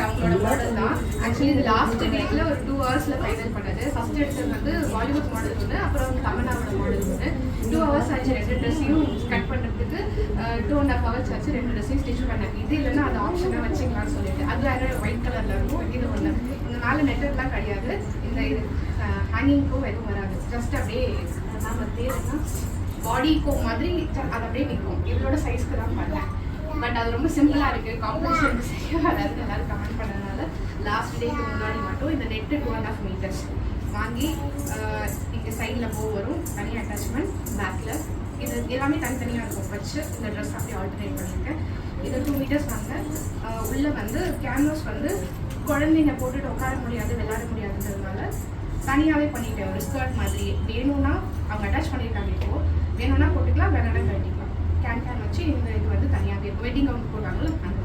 அவங்களோட மாடல் தான். ஆக்சுவலி இது லாஸ்ட் டேட்டில் ஒரு 2 ஹவர்ஸில் ஃபைனல் பண்ணது. ஃபர்ஸ்ட் எடுத்தது வந்து பாலிவுட் மாடல் ஒன்று, அப்புறம் தமன்னாவோட மாடல் ஒன்று. 2 ஹவர்ஸ் ஆச்சு 2 ட்ரெஸ்ஸையும் கட் பண்ணுறதுக்கு. 2.5 ஹவர்ஸ் ஆச்சு 2 ட்ரெஸ்ஸையும் ஸ்டிச் பண்ணேன். இது இல்லைன்னா அது ஆப்ஷனாக வச்சுக்கலாம்னு சொல்லிட்டு. அது வேறு ஒயிட் கலரில் இருக்கும். இது ஒன்று. இந்த மேலே நெட்டர்லாம் கிடையாது. இந்த இது ஹேங்கிங்க்கும் எதுவும் வராது. ஜஸ்ட் அப்படியே நம்ம தேவைன்னா பாடிக்கோ மாதிரி அது அப்படியே நிற்கும். இவளோட சைஸ்க்கு தான் பண்ணேன். பட் அது ரொம்ப சிம்பிளாக இருக்குது. காம்படிஷனுக்கு சரியாக வராது எல்லாரும் கமெண்ட் பண்ணதுனால லாஸ்ட் டேக்கு முன்னாடி மட்டும் இந்த நெட்டு 2.5 மீட்டர்ஸ் வாங்கி இங்கே சைடில் போ வரும், தனியாக அட்டாச்மெண்ட் பேக்கில். இது எல்லாமே தனித்தனியாக இருக்கும். வச்சு இந்த ட்ரெஸ் அப்படியே ஆல்டர்னேட் பண்ணியிருக்கேன். இது 2 மீட்டர்ஸ் வாங்க. உள்ளே வந்து கேன்வாஸ் வந்து குழந்தைங்க போட்டுட்டு உட்கார முடியாது, விளையாட முடியாதுன்றதுனால தனியாகவே பண்ணிட்டேன். ஒரு ஸ்கர்ட் மாதிரி வேணும்னா அவங்க அட்டாச் பண்ணியிருக்காங்க. இப்போது வேணும்னா போட்டுக்கலாம், வேணும்னா கட்டிக்கலாம். கேன் வச்சு இந்த இது வந்து தனியாகவே இருக்கும். வெட்டிங் கவுன் போடுறாங்களோ அந்த